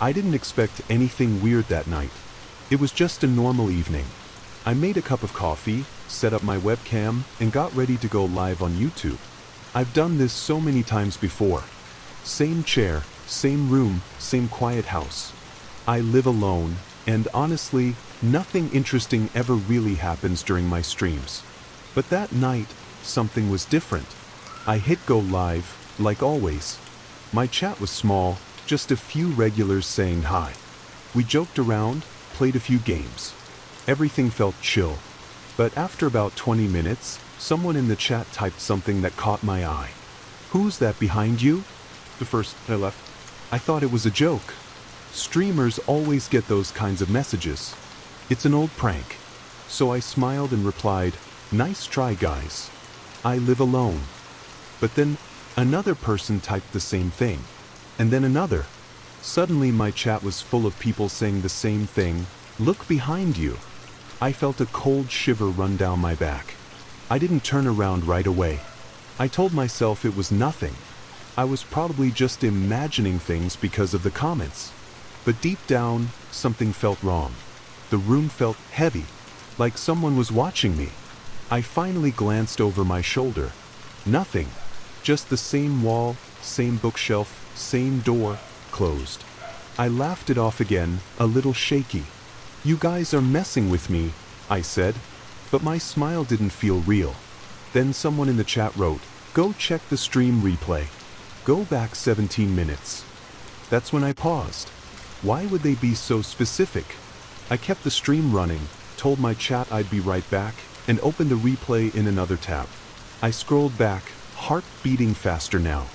I didn't expect anything weird that night. It was just a normal evening. I made a cup of coffee, set up my webcam, and got ready to go live on YouTube. I've done this so many times before. Same chair, same room, same quiet house. I live alone, and honestly, nothing interesting ever really happens during my streams. But that night, something was different. I hit go live, like always. My chat was small, just a few regulars saying hi. We joked around, played a few games. Everything felt chill. But after about 20 minutes, someone in the chat typed something that caught my eye. "Who's that behind you?" The first I left. I thought it was a joke. Streamers always get those kinds of messages. It's an old prank. So I smiled and replied, "Nice try, guys. I live alone." But then, another person typed the same thing. And then another. Suddenly my chat was full of people saying the same thing, "Look behind you." I felt a cold shiver run down my back. I didn't turn around right away. I told myself it was nothing. I was probably just imagining things because of the comments. But deep down, something felt wrong. The room felt heavy, like someone was watching me. I finally glanced over my shoulder. Nothing. Just the same wall, same bookshelf, same door, closed. I laughed it off again, a little shaky. "You guys are messing with me," I said. But my smile didn't feel real. Then someone in the chat wrote, "Go check the stream replay. Go back 17 minutes. That's when I paused. Why would they be so specific? I kept the stream running, told my chat I'd be right back, and opened the replay in another tab. I scrolled back, heart beating faster now.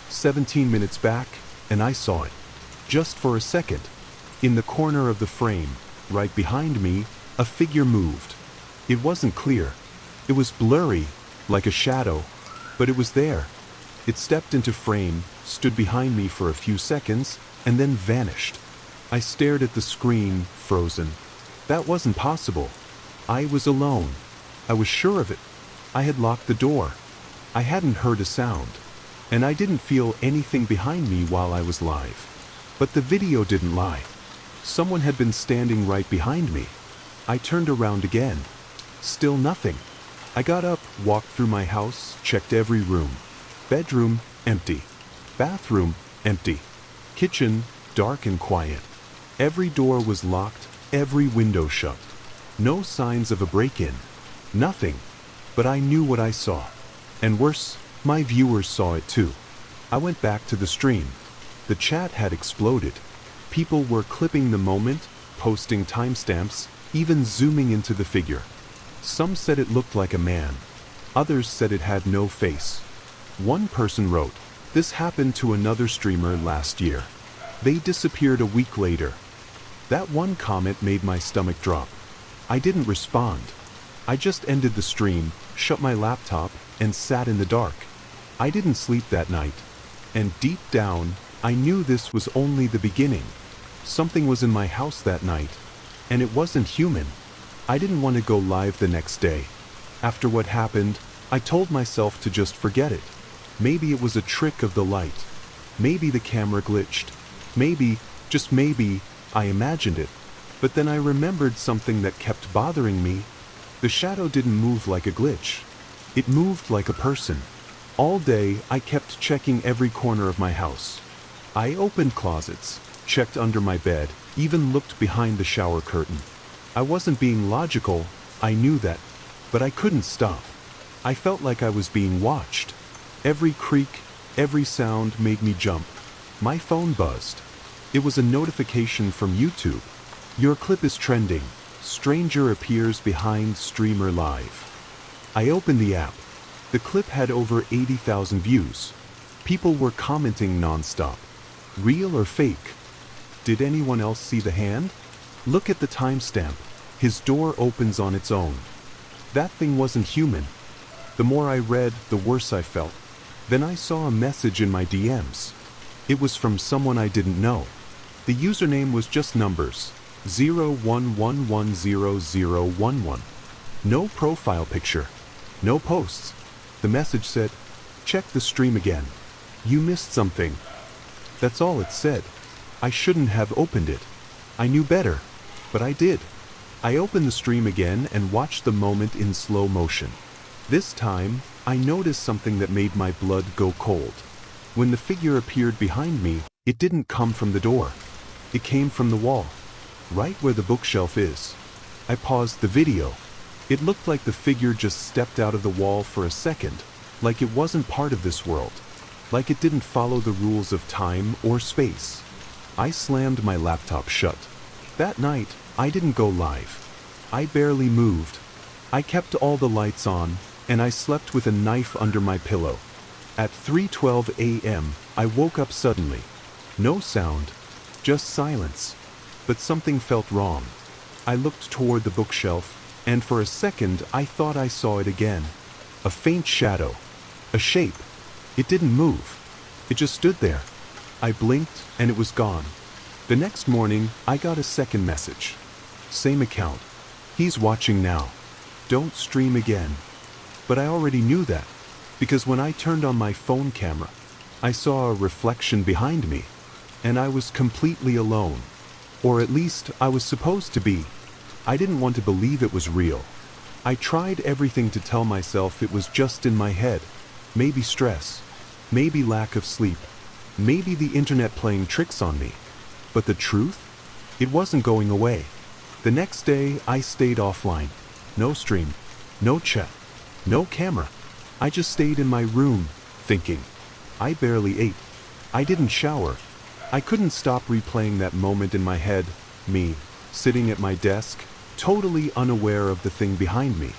17 minutes back, and I saw it. Just for a second. In the corner of the frame, right behind me, a figure moved. It wasn't clear. It was blurry, like a shadow, but it was there. It stepped into frame, stood behind me for a few seconds, and then vanished. I stared at the screen, frozen. That wasn't possible. I was alone. I was sure of it. I had locked the door. I hadn't heard a sound. And I didn't feel anything behind me while I was live. But the video didn't lie. Someone had been standing right behind me. I turned around again. Still nothing. I got up, walked through my house, checked every room. Bedroom, empty. Bathroom, empty. Kitchen, dark and quiet. Every door was locked, every window shut. No signs of a break-in. Nothing. But I knew what I saw. And worse, my viewers saw it too. I went back to the stream. The chat had exploded. People were clipping the moment, posting timestamps, even zooming into the figure. Some said it looked like a man. Others said it had no face. One person wrote, "This happened to another streamer last year. They disappeared a week later." That one comment made my stomach drop. I didn't respond. I just ended the stream, shut my laptop, and sat in the dark. I didn't sleep that night. And deep down, I knew this was only the beginning. Something was in my house that night. And it wasn't human. I didn't want to go live the next day. After what happened, I told myself to just forget it. Maybe it was a trick of the light. Maybe the camera glitched. Maybe, just maybe, I imagined it. But then I remembered something that kept bothering me. The shadow didn't move like a glitch. It moved like a person. All day, I kept checking every corner of my house. I opened closets, checked under my bed, even looked behind the shower curtain. I wasn't being logical, I knew that, but I couldn't stop. I felt like I was being watched. Every creak, every sound made me jump. My phone buzzed. It was a notification from YouTube. "Your clip is trending. Stranger appears behind streamer live." I opened the app. The clip had over 80,000 views. People were commenting non-stop. Real or fake? Did anyone else see the hand? Look at the timestamp. His door opens on its own. That thing wasn't human. The more I read, the worse I felt. Then I saw a message in my DMs. It was from someone I didn't know. The username was just numbers. 01110011. No profile picture. No posts. The message said, "Check the stream again. You missed something." That's all it said. I shouldn't have opened it. I knew better, but I did. I opened the stream again and watched the moment in slow motion. This time, I noticed something that made my blood go cold. When the figure appeared behind me, it didn't come from the door. It came from the wall, right where the bookshelf is. I paused the video. It looked like the figure just stepped out of the wall for a second, like it wasn't part of this world, like it didn't follow the rules of time or space. I slammed my laptop shut. That night, I didn't go live. I barely moved. I kept all the lights on, and I slept with a knife under my pillow. At 3:12 a.m., I woke up suddenly. No sound, just silence. But something felt wrong. I looked toward the bookshelf, and for a second I thought I saw it again. A faint shadow. A shape. It didn't move. It just stood there. I blinked, and it was gone. The next morning, I got a second message. Same account. He's watching now. Don't stream again. But I already knew that, because when I turned on my phone camera, I saw a reflection behind me, and I was completely alone. Or at least I was supposed to be. I didn't want to believe it was real. I tried everything to tell myself it was just in my head. Maybe stress. Maybe lack of sleep. Maybe the internet playing tricks on me. But the truth? It wasn't going away. The next day, I stayed offline. No stream. No chat. No camera. I just stayed in my room, thinking. I barely ate. I didn't shower. I couldn't stop replaying that moment in my head, me, sitting at my desk, totally unaware of the thing behind me.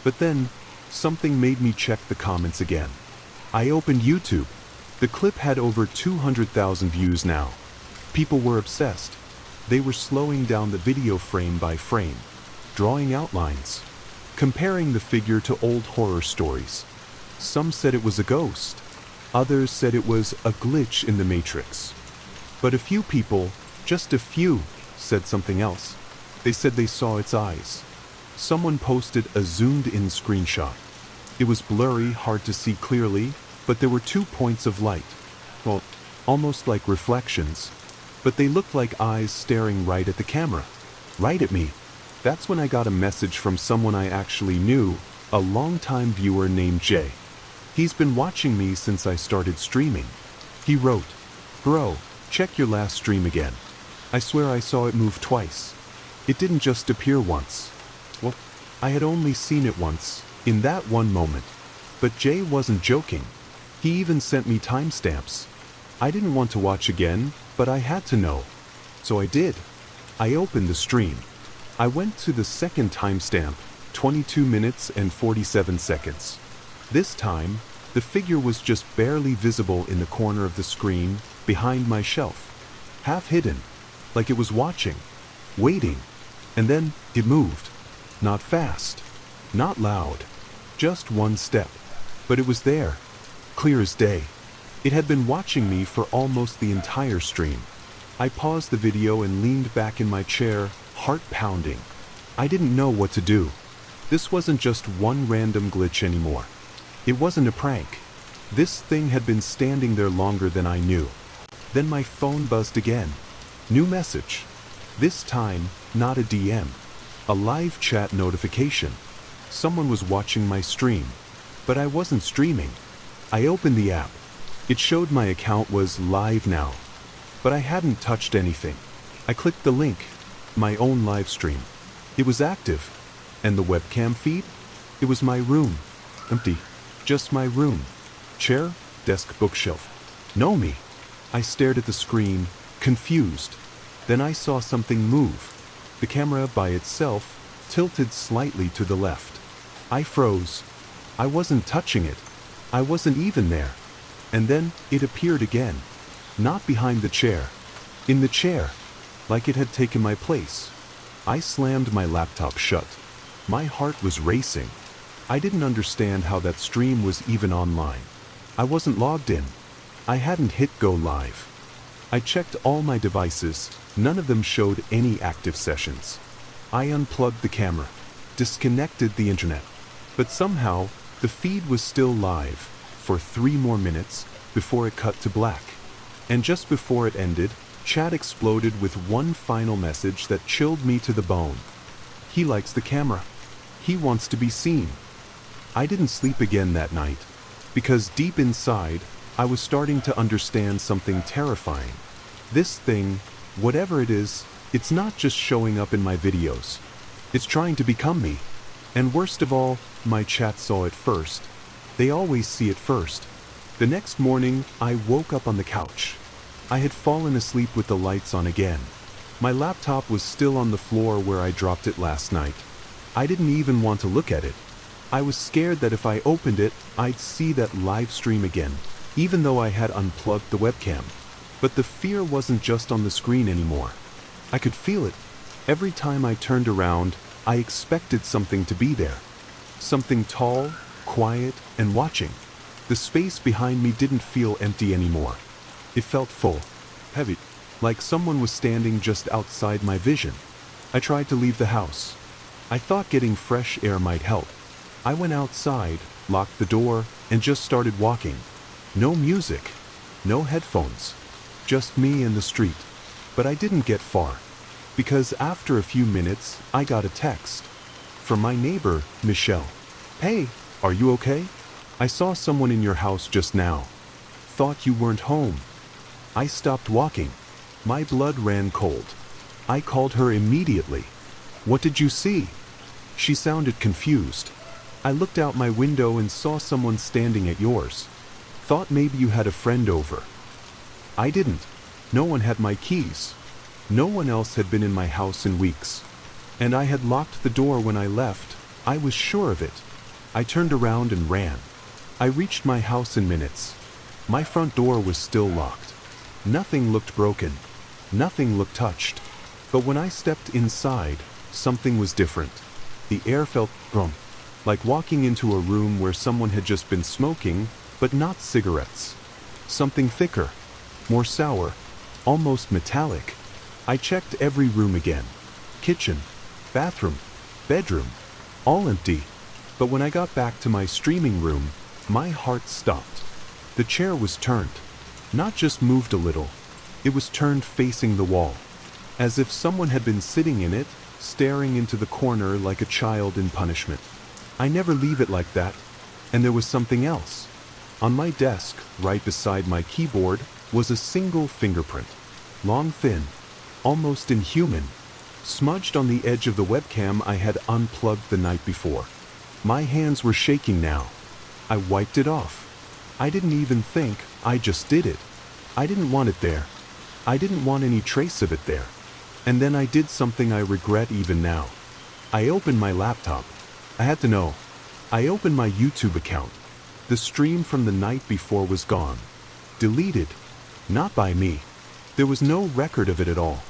But then, something made me check the comments again. I opened YouTube. The clip had over 200,000 views now. People were obsessed. They were slowing down the video frame by frame, drawing outlines, comparing the figure to old horror stories. Some said it was a ghost. Others said it was a glitch in the Matrix. But a few people, just a few, said something else. They said they saw its eyes. Someone posted a zoomed-in screenshot. It was blurry, hard to see clearly, but there were 2 points of light. Well, almost like reflections. But they looked like eyes staring right at the camera. Right at me. That's when I got a message from someone I actually knew, a longtime viewer named Jay. He's been watching me since I started streaming. He wrote, "Bro, check your last stream again. I swear I saw it move twice. It didn't just appear once." Well, I had only seen it once, in that one moment. But Jay wasn't joking. He even sent me timestamps. I didn't want to watch again, but I had to know. So I did. I opened the stream. I went to the second timestamp, 22 minutes and 47 seconds. This time, the figure was just barely visible in the corner of the screen, behind my shelf. Half hidden, like it was watching, waiting. And then, it moved. Not fast. Not loud. Just one step. But it was there. Clear as day. It had been watching me for almost the entire stream. I paused the video and leaned back in my chair, heart pounding. I didn't know what to do. This wasn't just one random glitch anymore. It wasn't a prank. This thing had been standing there longer than I knew. Then my phone buzzed again. New message. This time, not a DM. A live chat notification. Someone was watching my stream. But I wasn't streaming. I opened the app. It showed my account was live now. But I hadn't touched anything. I clicked the link. My own live stream. It was active. And the webcam feed? It was my room. Empty. Just my room. Chair, desk, bookshelf. No me. I stared at the screen, confused. Then I saw something move. The camera by itself tilted slightly to the left. I froze. I wasn't touching it. I wasn't even there. And then it appeared again. Not behind the chair. In the chair. Like it had taken my place. I slammed my laptop shut. My heart was racing. I didn't understand how that stream was even online. I wasn't logged in. I hadn't hit go live. I checked all my devices. None of them showed any active sessions. I unplugged the camera. Disconnected the internet. But somehow, the feed was still live for 3 more minutes before it cut to black. And just before it ended, Chat exploded with one final message that chilled me to the bone. He likes the camera. He wants to be seen. I didn't sleep again that night, because deep inside, I was starting to understand something terrifying. This thing, whatever it is, it's not just showing up in my videos. It's trying to become me. And worst of all, my chat saw it first. They always see it first. The next morning, I woke up on the couch. I had fallen asleep with the lights on again. My laptop was still on the floor where I dropped it last night. I didn't even want to look at it. I was scared that if I opened it, I'd see that live stream again, even though I had unplugged the webcam. But the fear wasn't just on the screen anymore. I could feel it. Every time I turned around, I expected something to be there. Something tall, quiet, and watching. The space behind me didn't feel empty anymore. It felt full, heavy, like someone was standing just outside my vision. I tried to leave the house. I thought getting fresh air might help. I went outside, locked the door, and just started walking. No music, no headphones, just me and the street. But I didn't get far, because after a few minutes, I got a text from my neighbor, Michelle. "Hey, are you okay? I saw someone in your house just now. Thought you weren't home." I stopped walking. My blood ran cold. I called her immediately. "What did you see?" She sounded confused. "I looked out my window and saw someone standing at yours. Thought maybe you had a friend over." I didn't. No one had my keys. No one else had been in my house in weeks. And I had locked the door when I left. I was sure of it. I turned around and ran. I reached my house in minutes. My front door was still locked. Nothing looked broken. Nothing looked touched. But when I stepped inside, something was different. The air felt wrong, like walking into a room where someone had just been smoking, but not cigarettes. Something thicker, more sour, almost metallic. I checked every room again. Kitchen, bathroom, bedroom, all empty. But when I got back to my streaming room, my heart stopped. The chair was turned. Not just moved a little. It was turned facing the wall. As if someone had been sitting in it, staring into the corner like a child in punishment. I never leave it like that. And there was something else. On my desk, right beside my keyboard, was a single fingerprint. Long, thin, almost inhuman, smudged on the edge of the webcam I had unplugged the night before. My hands were shaking now. I wiped it off. I didn't even think, I just did it. I didn't want it there. I didn't want any trace of it there. And then I did something I regret even now. I opened my laptop. I had to know. I opened my YouTube account. The stream from the night before was gone. Deleted. Not by me. There was no record of it at all.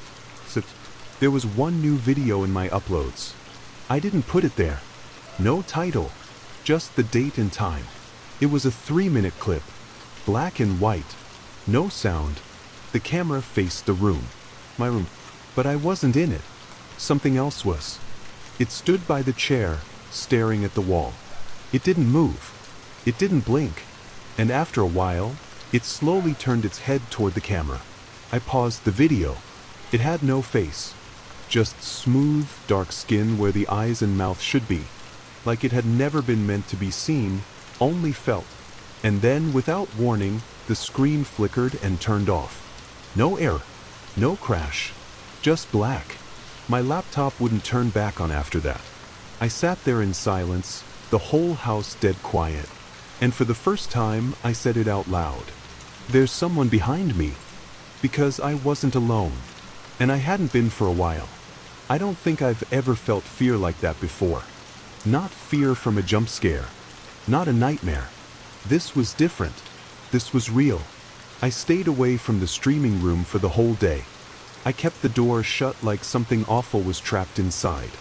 Except there was one new video in my uploads. I didn't put it there. No title. Just the date and time. It was a 3-minute clip. Black and white. No sound. The camera faced the room. My room. But I wasn't in it. Something else was. It stood by the chair, staring at the wall. It didn't move. It didn't blink. And after a while, it slowly turned its head toward the camera. I paused the video. It had no face. Just smooth, dark skin where the eyes and mouth should be. Like it had never been meant to be seen, only felt. And then, without warning, the screen flickered and turned off. No error. No crash. Just black. My laptop wouldn't turn back on after that. I sat there in silence, the whole house dead quiet. And for the first time, I said it out loud. There's someone behind me. Because I wasn't alone. And I hadn't been for a while. I don't think I've ever felt fear like that before. Not fear from a jump scare. Not a nightmare. This was different. This was real. I stayed away from the streaming room for the whole day. I kept the door shut like something awful was trapped inside.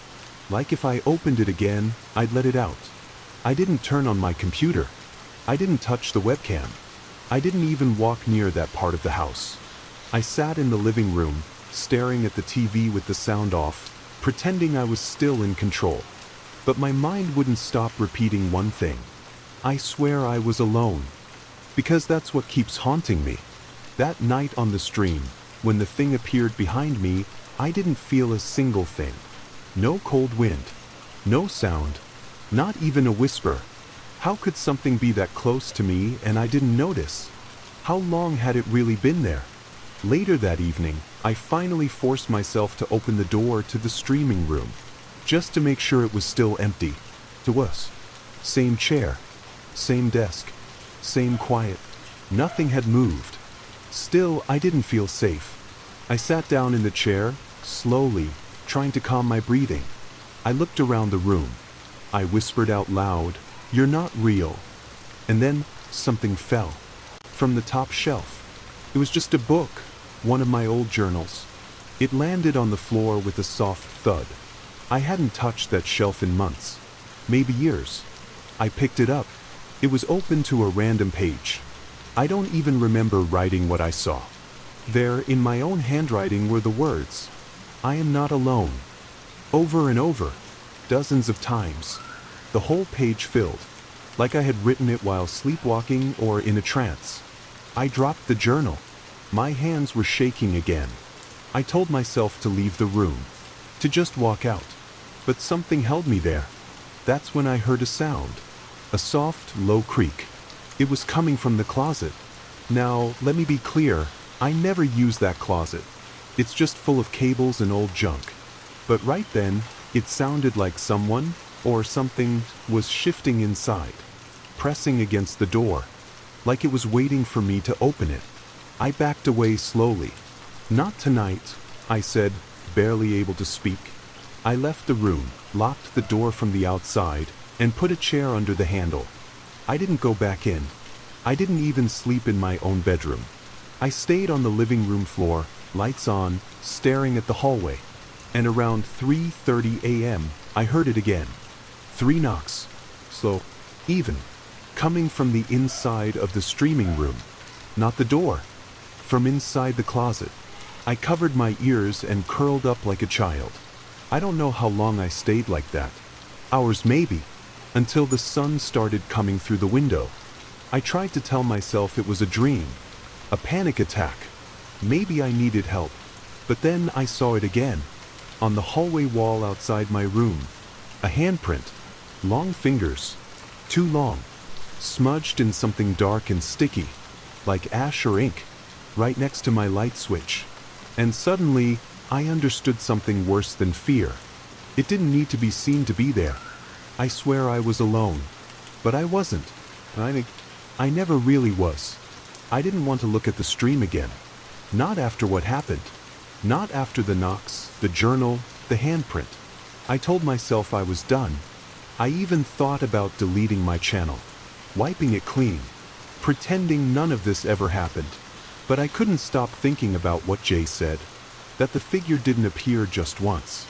Like if I opened it again, I'd let it out. I didn't turn on my computer. I didn't touch the webcam. I didn't even walk near that part of the house. I sat in the living room, staring at the TV with the sound off, pretending I was still in control. But my mind wouldn't stop repeating one thing. I swear I was alone. Because that's what keeps haunting me. That night on the stream, When the thing appeared behind me, I didn't feel a single thing. No cold wind. No sound. Not even a whisper. How could something be that close to me and I didn't notice? How long had it really been there? Later that evening, I finally forced myself to open the door to the streaming room, just to make sure it was still empty. It was. Same chair. Same desk. Same quiet. Nothing had moved. Still, I didn't feel safe. I sat down in the chair, slowly, trying to calm my breathing. I looked around the room. I whispered out loud, "You're not real." And then, something fell. From the top shelf. It was just a book, one of my old journals. It landed on the floor with a soft thud. I hadn't touched that shelf in months. Maybe years. I picked it up. It was open to a random page. I don't even remember writing what I saw. There, in my own handwriting, were the words, "I am not alone." Over and over. Dozens of times. The whole page filled. Like I had written it while sleepwalking or in a trance. I dropped the journal. My hands were shaking again. I told myself to leave the room. To just walk out. But something held me there. That's when I heard a sound. A soft, low creak. It was coming from the closet. Now, let me be clear, I never use that closet. It's just full of cables and old junk. But right then, it sounded like someone, or something, was shifting inside. Pressing against the door. Like it was waiting for me to open it. I backed away slowly. "Not tonight," I said, barely able to speak. I left the room, locked the door from the outside, and put a chair under the handle. I didn't go back in. I didn't even sleep in my own bedroom. I stayed on the living room floor, lights on, staring at the hallway. And around 3:30 a.m., I heard it again. 3 knocks. Slow. Even. Coming from the inside of the streaming room. Not the door. From inside the closet. I covered my ears and curled up like a child. I don't know how long I stayed like that. Hours maybe. Until the sun started coming through the window. I tried to tell myself it was a dream. A panic attack. Maybe I needed help. But then I saw it again. On the hallway wall outside my room. A handprint. Long fingers. Too long. Smudged in something dark and sticky. Like ash or ink. Right next to my light switch. And suddenly, I understood something worse than fear. It didn't need to be seen to be there. I swear I was alone. But I wasn't. I never really was. I didn't want to look at the stream again. Not after what happened. Not after the knocks, the journal, the handprint. I told myself I was done. I even thought about deleting my channel. Wiping it clean. Pretending none of this ever happened. But I couldn't stop thinking about what Jay said. That the figure didn't appear just once.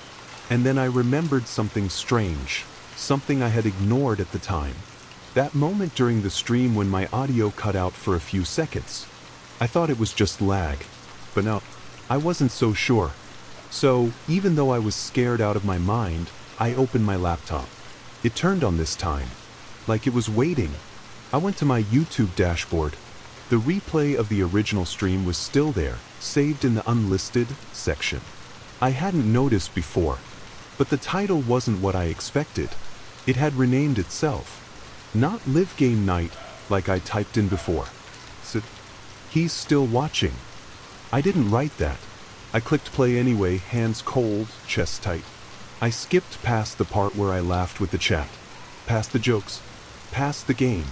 And then I remembered something strange. Something I had ignored at the time. That moment during the stream when my audio cut out for a few seconds. I thought it was just lag. But no, I wasn't so sure. So, even though I was scared out of my mind, I opened my laptop. It turned on this time. Like it was waiting. I went to my YouTube dashboard. The replay of the original stream was still there, saved in the unlisted section. I hadn't noticed before. But the title wasn't what I expected. It had renamed itself. Not Live Game Night, like I typed in before. So, he's still watching. I didn't write that. I clicked play anyway, hands cold, chest tight. I skipped past the part where I laughed with the chat. Past the jokes. Past the game.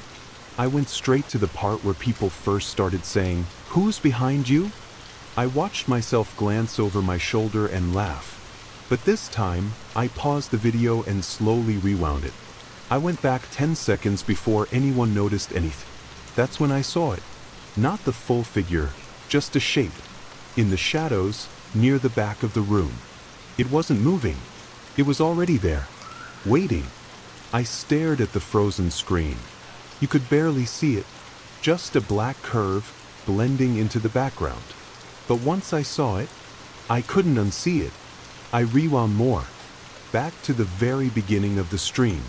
I went straight to the part where people first started saying, "Who's behind you?" I watched myself glance over my shoulder and laugh. But this time, I paused the video and slowly rewound it. I went back 10 seconds before anyone noticed anything. That's when I saw it. Not the full figure, just a shape. In the shadows, near the back of the room. It wasn't moving. It was already there. Waiting. I stared at the frozen screen. You could barely see it. Just a black curve, blending into the background. But once I saw it, I couldn't unsee it. I rewound more. Back to the very beginning of the stream.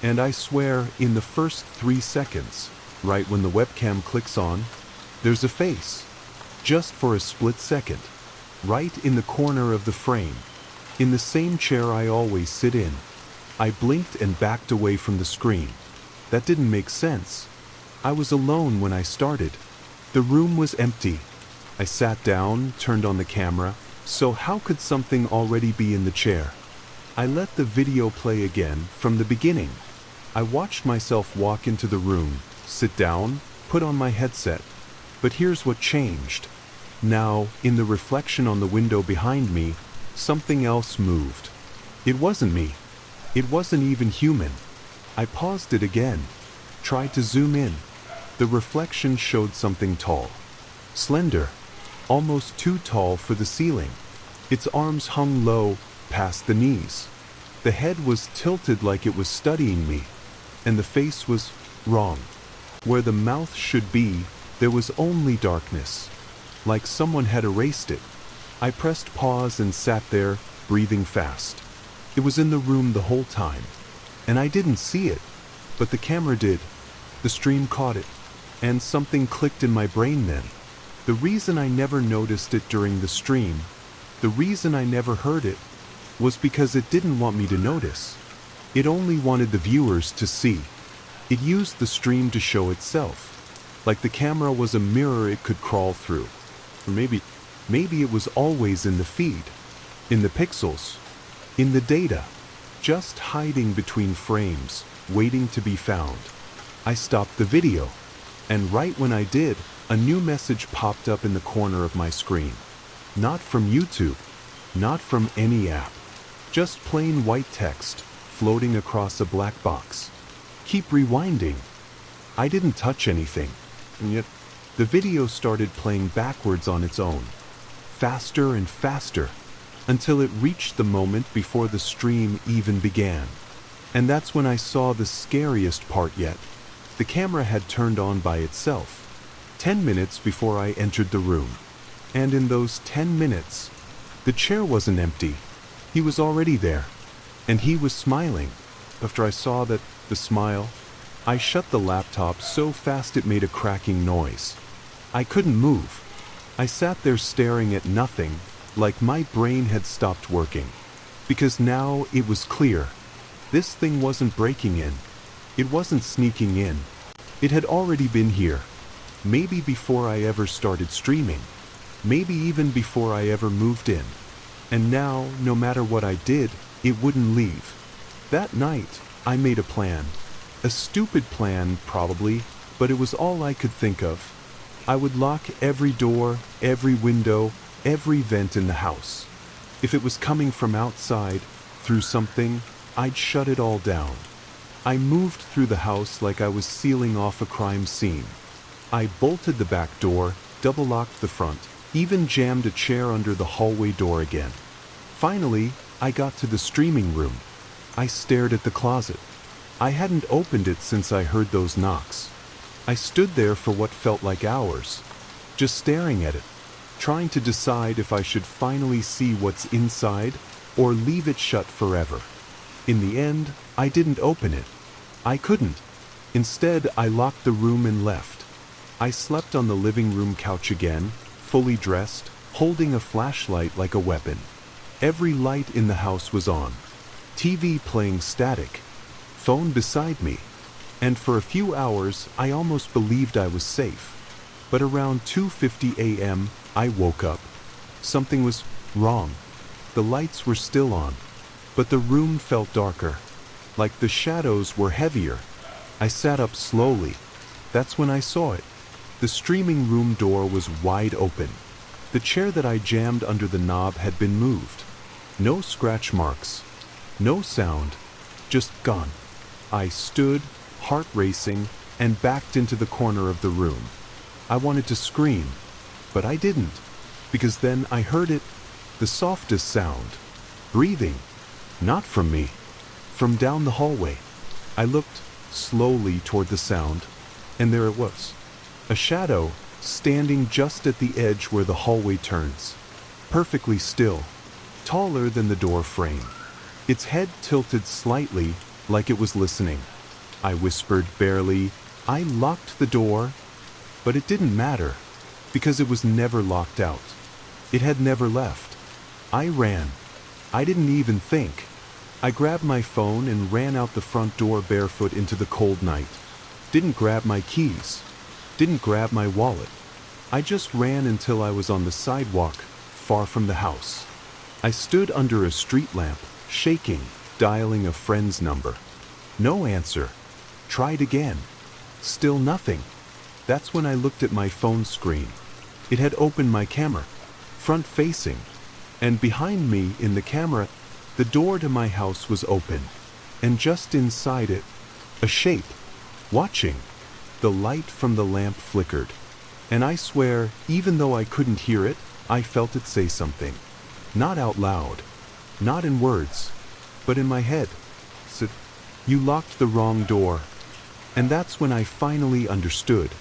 And I swear, in the first 3 seconds, right when the webcam clicks on, there's a face. just for a split second, right in the corner of the frame, in the same chair I always sit in. I blinked and backed away from the screen. That didn't make sense. I was alone when I started. The room was empty. I sat down, turned on the camera, so how could something already be in the chair? I let the video play again from the beginning. I watched myself walk into the room, sit down, put on my headset. But here's what changed. Now, in the reflection on the window behind me, something else moved. It wasn't me. It wasn't even human. I paused it again, tried to zoom in. The reflection showed something tall, slender, almost too tall for the ceiling. Its arms hung low, past the knees. The head was tilted like it was studying me, and the face was wrong. Where the mouth should be, there was only darkness, like someone had erased it. I pressed pause and sat there, breathing fast. It was in the room the whole time, and I didn't see it, but the camera did. The stream caught it, and something clicked in my brain then. The reason I never noticed it during the stream, the reason I never heard it, was because it didn't want me to notice. It only wanted the viewers to see. It used the stream to show itself, like the camera was a mirror it could crawl through. Or maybe it was always in the feed, in the pixels, in the data, just hiding between frames, waiting to be found. I stopped the video, and right when I did, a new message popped up in the corner of my screen. Not from YouTube, not from any app, just plain white text floating across a black box. Keep rewinding. I didn't touch anything, and yet the video started playing backwards on its own, faster and faster, until it reached the moment before the stream even began. And that's when I saw the scariest part yet. The camera had turned on by itself, 10 minutes before I entered the room. And in those 10 minutes, the chair wasn't empty. He was already there, and he was smiling. After I saw the smile, I shut the laptop so fast it made a cracking noise. I couldn't move. I sat there staring at nothing, like my brain had stopped working. Because now it was clear. This thing wasn't breaking in. It wasn't sneaking in. It had already been here. Maybe before I ever started streaming. Maybe even before I ever moved in. And now, no matter what I did, it wouldn't leave. That night, I made a plan. A stupid plan, probably, but it was all I could think of. I would lock every door, every window, every vent in the house. If it was coming from outside, through something, I'd shut it all down. I moved through the house like I was sealing off a crime scene. I bolted the back door, double-locked the front, even jammed a chair under the hallway door again. Finally, I got to the streaming room. I stared at the closet. I hadn't opened it since I heard those knocks. I stood there for what felt like hours, just staring at it, trying to decide if I should finally see what's inside or leave it shut forever. In the end, I didn't open it. I couldn't. Instead, I locked the room and left. I slept on the living room couch again, fully dressed, holding a flashlight like a weapon. Every light in the house was on. TV playing static. Phone beside me. And for a few hours, I almost believed I was safe. But around 2:50 a.m., I woke up. Something was wrong. The lights were still on, but the room felt darker, like the shadows were heavier. I sat up slowly. That's when I saw it. The streaming room door was wide open. The chair that I jammed under the knob had been moved. No scratch marks. No sound. Just gone. I stood, heart racing, and backed into the corner of the room. I wanted to scream, but I didn't, because then I heard it, the softest sound. Breathing. Not from me. From down the hallway. I looked slowly toward the sound, and there it was. A shadow, standing just at the edge where the hallway turns. Perfectly still. Taller than the door frame. Its head tilted slightly, like it was listening. I whispered barely, I locked the door, but it didn't matter. because it was never locked out. It had never left. I ran. I didn't even think. I grabbed my phone and ran out the front door barefoot into the cold night. Didn't grab my keys. Didn't grab my wallet. I just ran until I was on the sidewalk, far from the house. I stood under a street lamp, shaking, dialing a friend's number. No answer. Tried again. Still nothing. That's when I looked at my phone screen. It had opened my camera, front-facing, and behind me in the camera, the door to my house was open, and just inside it, a shape, watching. The light from the lamp flickered, and I swear, even though I couldn't hear it, I felt it say something. Not out loud, not in words, but in my head. Said, "You locked the wrong door." And that's when I finally understood.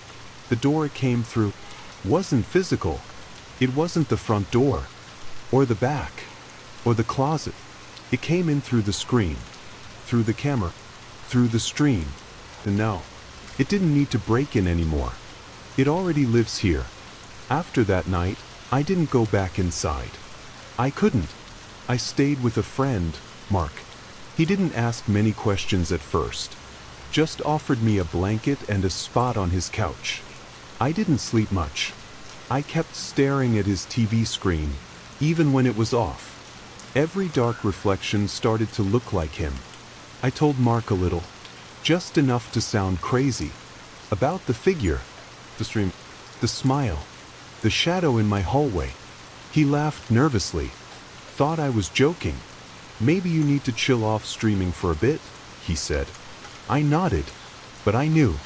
The door it came through wasn't physical. It wasn't the front door, or the back, or the closet. It came in through the screen, through the camera, through the stream. And no, it didn't need to break in anymore. It already lives here. After that night, I didn't go back inside. I couldn't. I stayed with a friend, Mark. He didn't ask many questions at first. Just offered me a blanket and a spot on his couch. I didn't sleep much. I kept staring at his TV screen, even when it was off. Every dark reflection started to look like him. I told Mark a little, just enough to sound crazy, about the figure, the stream, the smile, the shadow in my hallway. He laughed nervously, thought I was joking. "Maybe you need to chill off streaming for a bit," he said. I nodded, but I knew.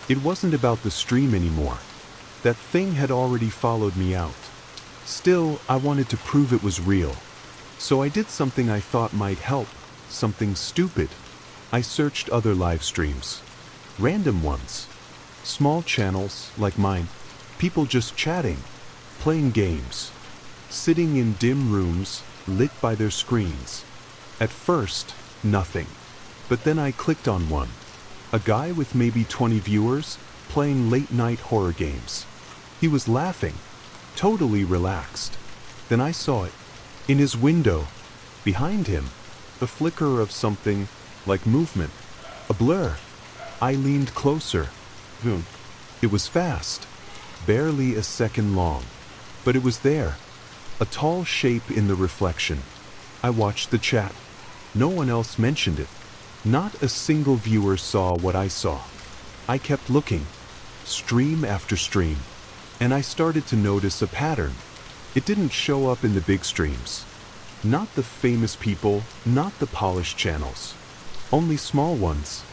It wasn't about the stream anymore. That thing had already followed me out. Still, I wanted to prove it was real. So I did something I thought might help, something stupid. I searched other live streams. Random ones. Small channels, like mine. People just chatting, playing games, sitting in dim rooms, lit by their screens. At first, nothing. But then I clicked on one. A guy with maybe 20 viewers, playing late-night horror games. He was laughing, totally relaxed. Then I saw it. In his window, behind him, the flicker of something, like movement, a blur. I leaned closer. Boom. It was fast, barely a second long. But it was there, a tall shape in the reflection. I watched the chat. No one else mentioned it. Not a single viewer saw what I saw. I kept looking, stream after stream, and I started to notice a pattern. It didn't show up in the big streams. Not the famous people, not the polished channels. Only small ones,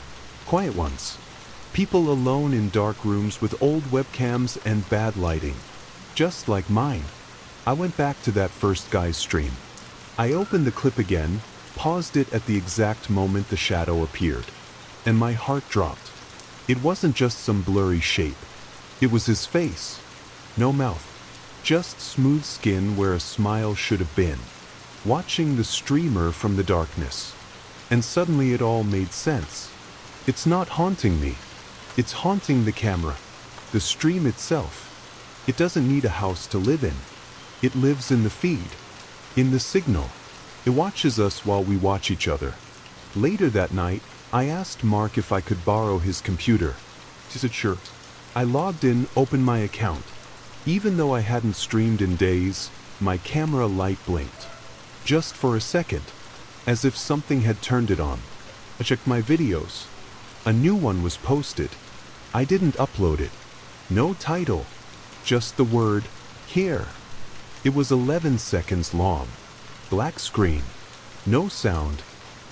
quiet ones. People alone in dark rooms with old webcams and bad lighting. Just like mine. I went back to that first guy's stream. I opened the clip again, paused it at the exact moment the shadow appeared, and my heart dropped. It wasn't just some blurry shape. It was his face. No mouth. Just smooth skin where a smile should have been. Watching the streamer from the darkness. And suddenly it all made sense. It's not haunting me. It's haunting the camera. The stream itself. It doesn't need a house to live in. It lives in the feed. In the signal. It watches us while we watch each other. Later that night, I asked Mark if I could borrow his computer. He said sure. I logged in, opened my account. Even though I hadn't streamed in days, my camera light blinked. Just for a second, as if something had turned it on. I checked my videos. A new one was posted. I didn't upload it. No title. Just the word, here. It was 11 seconds long. Black screen. No sound.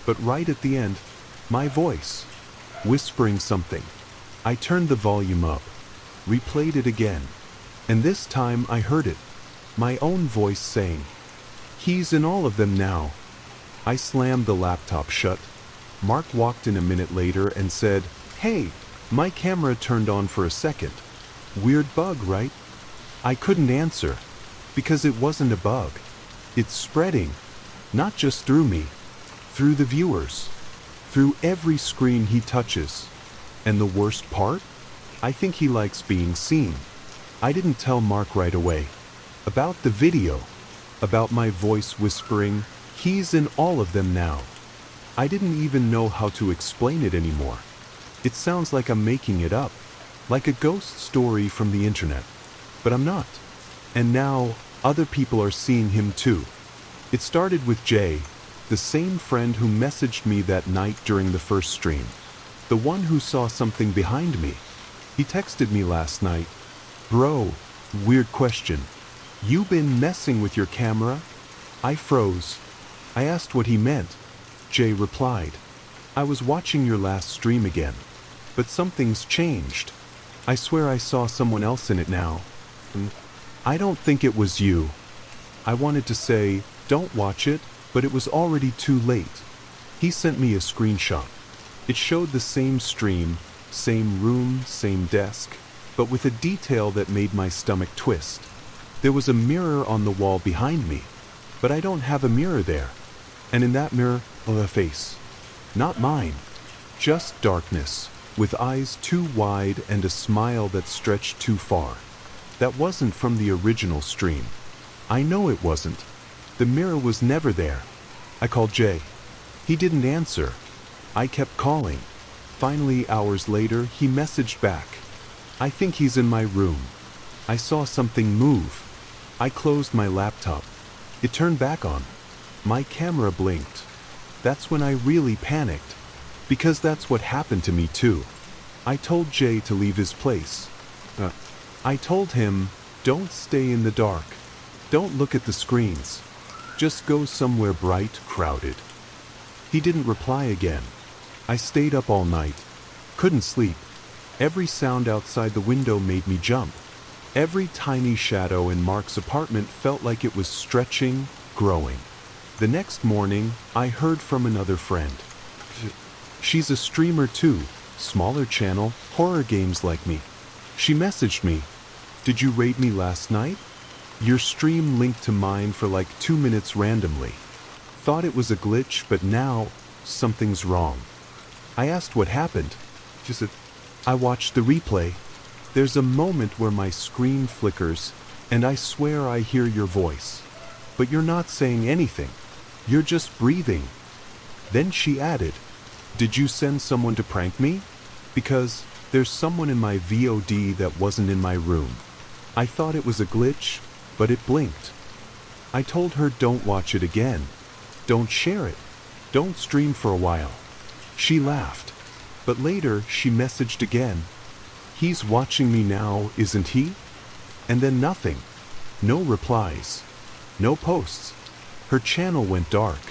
But right at the end, my voice. Whispering something. I turned the volume up. Replayed it again. And this time I heard it. My own voice saying, "He's in all of them now." I slammed the laptop shut. Mark walked in a minute later and said, "Hey, my camera turned on for a second. Weird bug, right?" I couldn't answer, because it wasn't a bug. It's spreading, not just through me, through the viewers, through every screen he touches. And the worst part? I think he likes being seen. I didn't tell Mark right away. About the video. About my voice whispering, "He's in all of them now." I didn't even know how to explain it anymore. It sounds like I'm making it up. Like a ghost story from the internet. But I'm not. And now, other people are seeing him too. It started with Jay, the same friend who messaged me that night during the first stream. The one who saw something behind me. He texted me last night. "Bro, weird question. You been messing with your camera?" I froze. I asked what he meant. Jay replied, "I was watching your last stream again. But something's changed. I swear I saw someone else in it now. I don't think it was you." I wanted to say, "Don't watch it," but it was already too late. He sent me a screenshot. It showed the same stream, same room, same desk, but with a detail that made my stomach twist. There was a mirror on the wall behind me, but I don't have a mirror there. And in that mirror, a face. Not mine. Just darkness, with eyes too wide and a smile that stretched too far. That wasn't from the original stream. I know it wasn't. The mirror was never there. I called Jay. He didn't answer. I kept calling. Finally, hours later, he messaged back. "I think he's in my room. I saw something move." I closed my laptop. It turned back on. My camera blinked. That's when I really panicked. Because that's what happened to me too. I told Jay to leave his place. I told him, "Don't stay in the dark. Don't look at the screens. Just go somewhere bright, crowded." He didn't reply again. I stayed up all night. Couldn't sleep. Every sound outside the window made me jump. Every tiny shadow in Mark's apartment felt like it was stretching, growing. The next morning, I heard from another friend. She's a streamer too, smaller channel, horror games like me. She messaged me, "Did you raid me last night? Your stream linked to mine for like 2 minutes randomly. Thought it was a glitch, but now something's wrong." I asked what happened. She said, "I watched the replay. There's a moment where my screen flickers, and I swear I hear your voice. But you're not saying anything. You're just breathing." Then she added, "Did you send someone to prank me? Because there's someone in my VOD that wasn't in my room. I thought it was a glitch, but it blinked." I told her don't watch it again. Don't share it. Don't stream for a while. She laughed. But later she messaged again. "He's watching me now, isn't he?" And then nothing. No replies. No posts. Her channel went dark.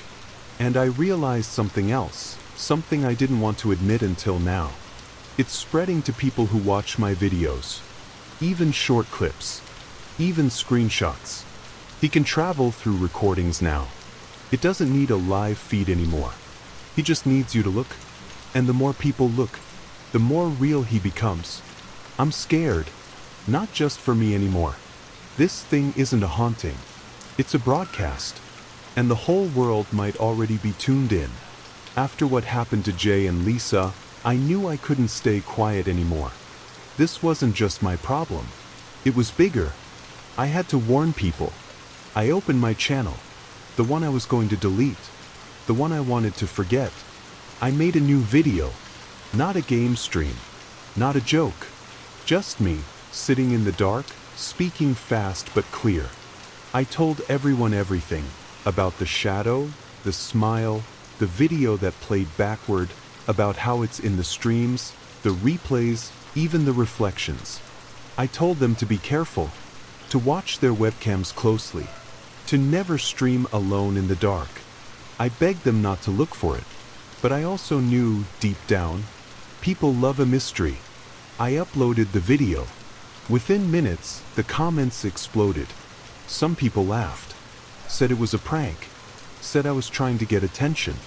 And I realized something else, something I didn't want to admit until now. It's spreading to people who watch my videos. Even short clips. Even screenshots. He can travel through recordings now. It doesn't need a live feed anymore. He just needs you to look. And the more people look, the more real he becomes. I'm scared. Not just for me anymore. This thing isn't a haunting. It's a broadcast. And the whole world might already be tuned in. After what happened to Jay and Lisa, I knew I couldn't stay quiet anymore. This wasn't just my problem. It was bigger. I had to warn people. I opened my channel. The one I was going to delete. The one I wanted to forget. I made a new video. Not a game stream. Not a joke. Just me, sitting in the dark, speaking fast but clear. I told everyone everything. About the shadow, the smile, the video that played backward, about how it's in the streams, the replays, even the reflections. I told them to be careful, to watch their webcams closely, to never stream alone in the dark. I begged them not to look for it, but I also knew, deep down, people love a mystery. I uploaded the video. Within minutes, the comments exploded. Some people laughed, said it was a prank, said I was trying to get attention.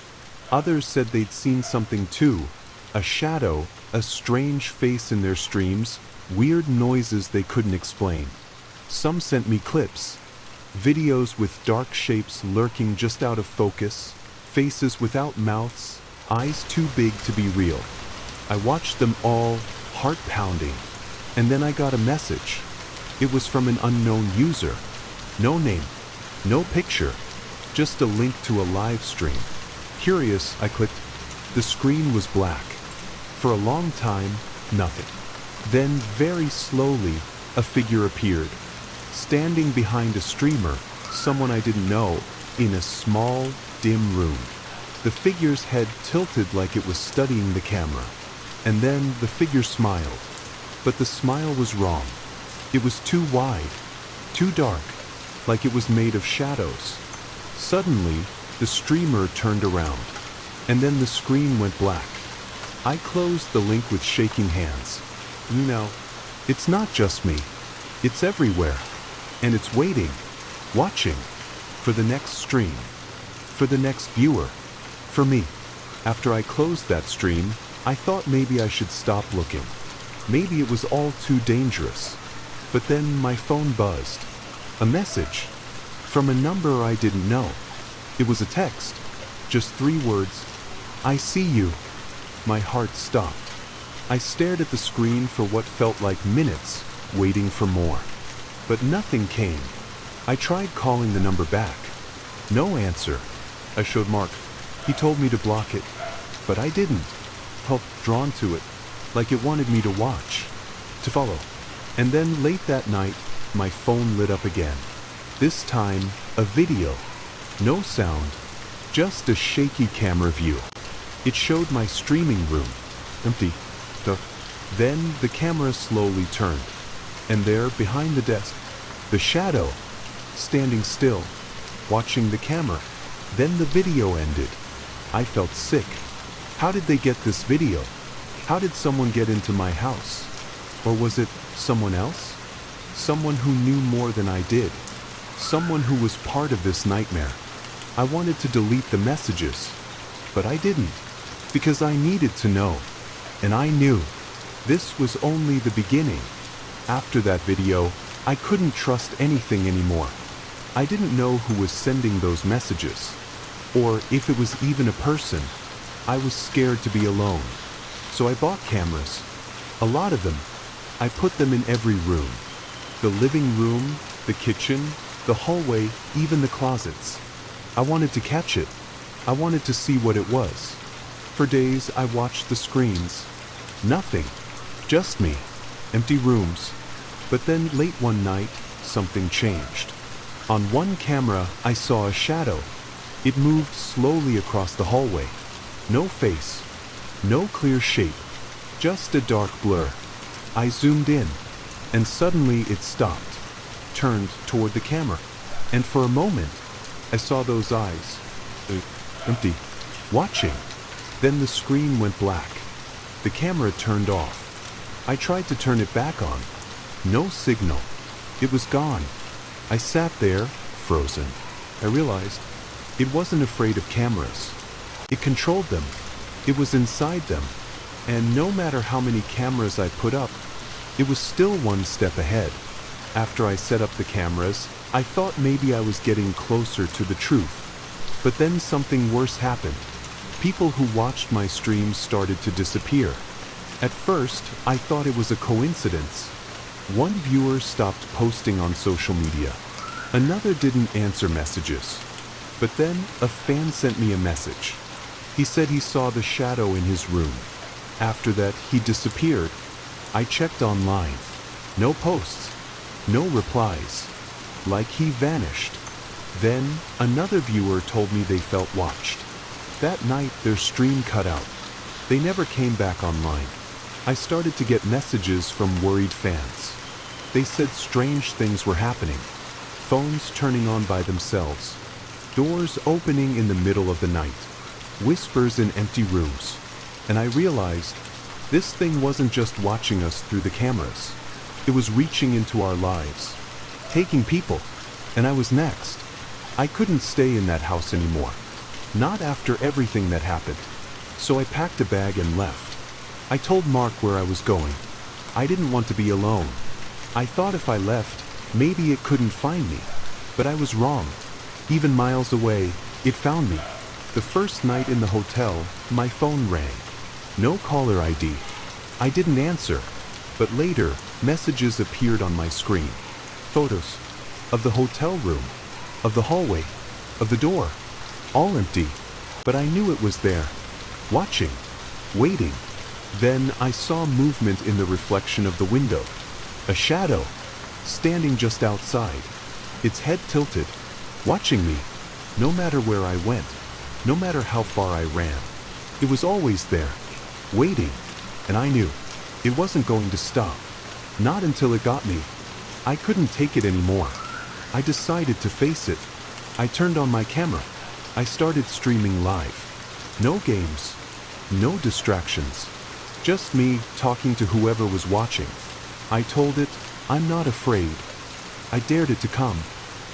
Others said they'd seen something too, a shadow, a strange face in their streams, weird noises they couldn't explain. Some sent me clips, videos with dark shapes lurking just out of focus, faces without mouths, eyes too big to be real. I watched them all, heart pounding, and then I got a message. It was from an unknown user. No name, no picture, just a link to a live stream. Curious, I clicked. The screen was black. For a long time, nothing. Then, very slowly, a figure appeared, standing behind a streamer, someone I didn't know, in a small, dim room. The figure's head tilted like it was studying the camera. And then the figure smiled. But the smile was wrong. It was too wide, too dark, like it was made of shadows. Suddenly, the streamer turned around, and then the screen went black. I closed the link with shaking hands. You know, it's not just me. It's everywhere. And it's waiting, watching, for the next stream, for the next viewer, for me. After I closed that stream, I thought maybe I should stop looking. Maybe it was all too dangerous. But then my phone buzzed. A message. From a number I didn't know. It was a text. Just 3 words. I see you. My heart stopped. I stared at the screen for what felt like minutes, waiting for more. But nothing came. I tried calling the number back. No answer. I showed Mark. He told me to block it. But I didn't. Felt drawn to it, like it wanted me to watch, to follow. And then late that night, my phone lit up again. This time, a video. No sound, just a shaky camera view. It showed my streaming room, empty. Then the camera slowly turned, and there, behind the desk, the shadow, standing still, watching the camera. Then the video ended. I felt sick. How did they get this video? How did someone get into my house? Or was it someone else? Someone who knew more than I did. Someone who was part of this nightmare. I wanted to delete the messages, but I didn't, because I needed to know. And I knew. This was only the beginning. After that video, I couldn't trust anything anymore. I didn't know who was sending those messages, or if it was even a person. I was scared to be alone. So I bought cameras. A lot of them. I put them in every room. The living room, the kitchen, the hallway, even the closets. I wanted to catch it. I wanted to see what it was. For days I watched the screens. Nothing. Just me. Empty rooms. But then late one night, something changed. On one camera, I saw a shadow. It moved slowly across the hallway. No face. No clear shape. Just a dark blur. I zoomed in, and suddenly it stopped, turned toward the camera. And for a moment, I saw those eyes, empty, watching. Then the screen went black. The camera turned off. I tried to turn it back on. No signal. It was gone. I sat there, frozen. I realized it wasn't afraid of cameras. It controlled them. It was inside them. And no matter how many cameras I put up, it was still one step ahead. After I set up the cameras, I thought maybe I was getting closer to the truth. But then something worse happened. People who watched my streams started to disappear. At first, I thought it was a coincidence. One viewer stopped posting on social media. Another didn't answer messages. But then, a fan sent me a message. He said he saw the shadow in his room. After that, he disappeared. I checked online. No posts. No replies. Like he vanished. Then, another viewer told me they felt watched. That night, their stream cut out. They never came back online. I started to get messages from worried fans. They said strange things were happening. Phones turning on by themselves. Doors opening in the middle of the night. Whispers in empty rooms. And I realized this thing wasn't just watching us through the cameras. It was reaching into our lives, taking people, and I was next. I couldn't stay in that house anymore. Not after everything that happened. So I packed a bag and left. I told Mark where I was going. I didn't want to be alone. I thought if I left, maybe it couldn't find me. But I was wrong. Even miles away, it found me. The first night in the hotel, my phone rang. No caller ID. I didn't answer. But later, messages appeared on my screen. Photos of the hotel room, of the hallway, of the door, all empty. But I knew it was there, watching, waiting. Then I saw movement in the reflection of the window. A shadow, standing just outside, its head tilted, watching me. No matter where I went, no matter how far I ran, it was always there, waiting. And I knew it wasn't going to stop. Not until it got me. I couldn't take it anymore. I decided to face it. I turned on my camera. I started streaming live. No games, no distractions. Just me talking to whoever was watching. I told it, I'm not afraid. I dared it to come.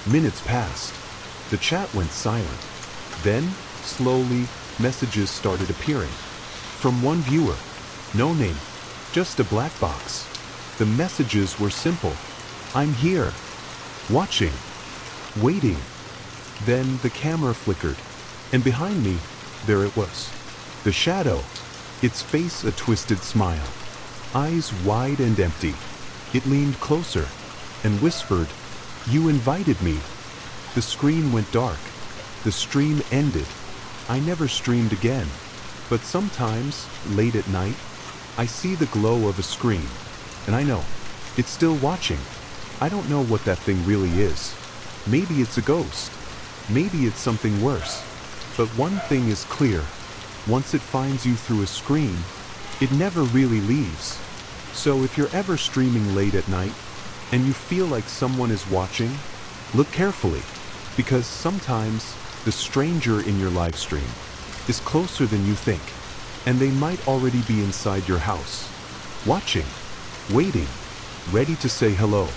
Minutes passed. The chat went silent. Then, slowly, messages started appearing. From one viewer. No name. Just a black box. The messages were simple. I'm here. Watching. Waiting. Then the camera flickered. And behind me, there it was. The shadow. Its face a twisted smile. Eyes wide and empty. It leaned closer and whispered, "You invited me." The screen went dark. The stream ended. I never streamed again. But sometimes, late at night, I see the glow of a screen. And I know, it's still watching. I don't know what that thing really is. Maybe it's a ghost. Maybe it's something worse. But one thing is clear. Once it finds you through a screen, it never really leaves. So if you're ever streaming late at night, and you feel like someone is watching, look carefully. Because sometimes, the stranger in your live stream is closer than you think. And they might already be inside your house. Watching. Waiting. Ready to say hello.